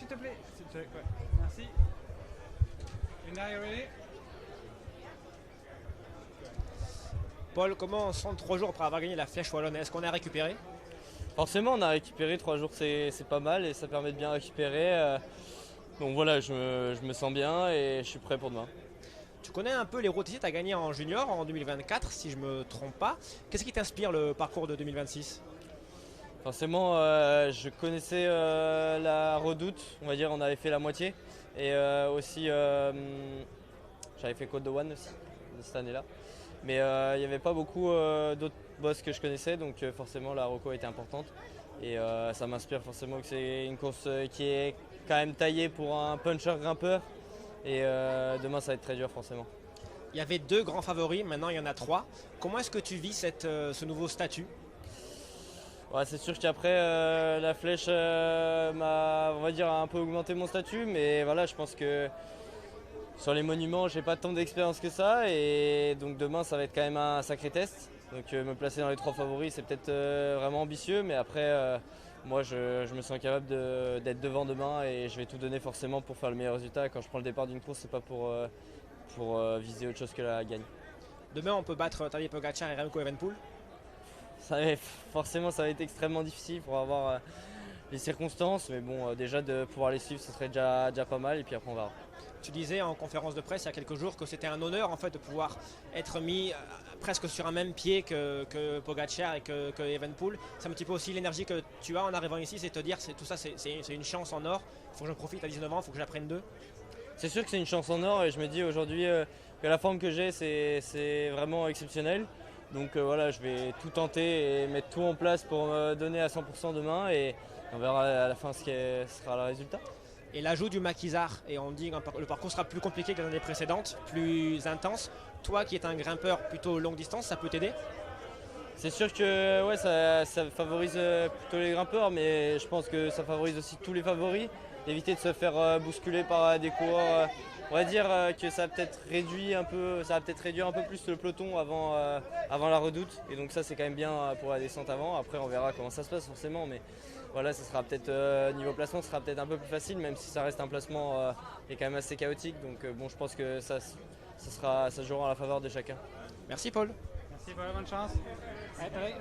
te plaît. Ouais. Merci. And now you're ready? Paul, comment on se sent 3 jours après avoir gagné la Flèche Wallonne? Est-ce qu'on a récupéré? Forcément, on a récupéré 3 jours, c'est pas mal et ça permet de bien récupérer. Donc voilà, je me sens bien et je suis prêt pour demain. Tu connais un peu les routes ici, tu as gagné en junior en 2024, si je me trompe pas. Qu'est-ce qui t'inspire le parcours de 2026? Forcément, je connaissais la Redoute, on va dire, on avait fait la moitié. Et aussi, j'avais fait Côte de One aussi, de cette année-là. Mais il n'y avait pas beaucoup d'autres bosses que je connaissais, donc forcément la Rocco était importante. Et ça m'inspire forcément que c'est une course qui est quand même taillée pour un puncher grimpeur. Et demain ça va être très dur forcément. Il y avait 2 grands favoris, maintenant il y en a 3. Comment est-ce que tu vis ce nouveau statut? Ouais, c'est sûr qu'après la flèche m'a, on va dire, un peu augmenté mon statut, mais voilà, je pense que sur les monuments, j'ai pas tant d'expérience que ça, et donc demain ça va être quand même un sacré test. Donc me placer dans les 3 favoris, c'est peut-être vraiment ambitieux, mais après moi je me sens capable d'être devant demain et je vais tout donner forcément pour faire le meilleur résultat. Quand je prends le départ d'une course, c'est pas pour viser autre chose que la gagne. Demain on peut battre Tadej Pogacar et Remco Evenepoel. Forcément ça va être extrêmement difficile pour avoir les circonstances, mais bon déjà de pouvoir les suivre ce serait déjà pas mal et puis après on verra. Tu disais en conférence de presse il y a quelques jours que c'était un honneur en fait de pouvoir être mis presque sur un même pied que Pogacar et que Evenepoel. C'est un petit peu aussi l'énergie que tu as en arrivant ici, c'est te dire tout ça c'est une chance en or, il faut que j'en profite à 19 ans, il faut que j'apprenne d'eux. C'est sûr que c'est une chance en or et je me dis aujourd'hui que la forme que j'ai c'est vraiment exceptionnel. Donc voilà, je vais tout tenter et mettre tout en place pour me donner à 100% demain et on verra à la fin ce qui sera le résultat. Et l'ajout du maquisard, et on dit que le parcours sera plus compliqué que les années précédentes, plus intense. Toi qui es un grimpeur plutôt longue distance, ça peut t'aider? C'est sûr que ouais, ça favorise plutôt les grimpeurs, mais je pense que ça favorise aussi tous les favoris. Éviter de se faire bousculer par des coureurs. On va dire que ça va peut-être réduire un peu plus le peloton avant la Redoute. Et donc ça c'est quand même bien pour la descente avant. Après on verra comment ça se passe forcément, mais voilà, ça sera peut-être niveau placement, ça sera peut-être un peu plus facile, même si ça reste un placement qui est quand même assez chaotique. Donc bon, je pense que ça jouera en la faveur de chacun. Merci Paul. Merci Paul, bonne chance. Allez.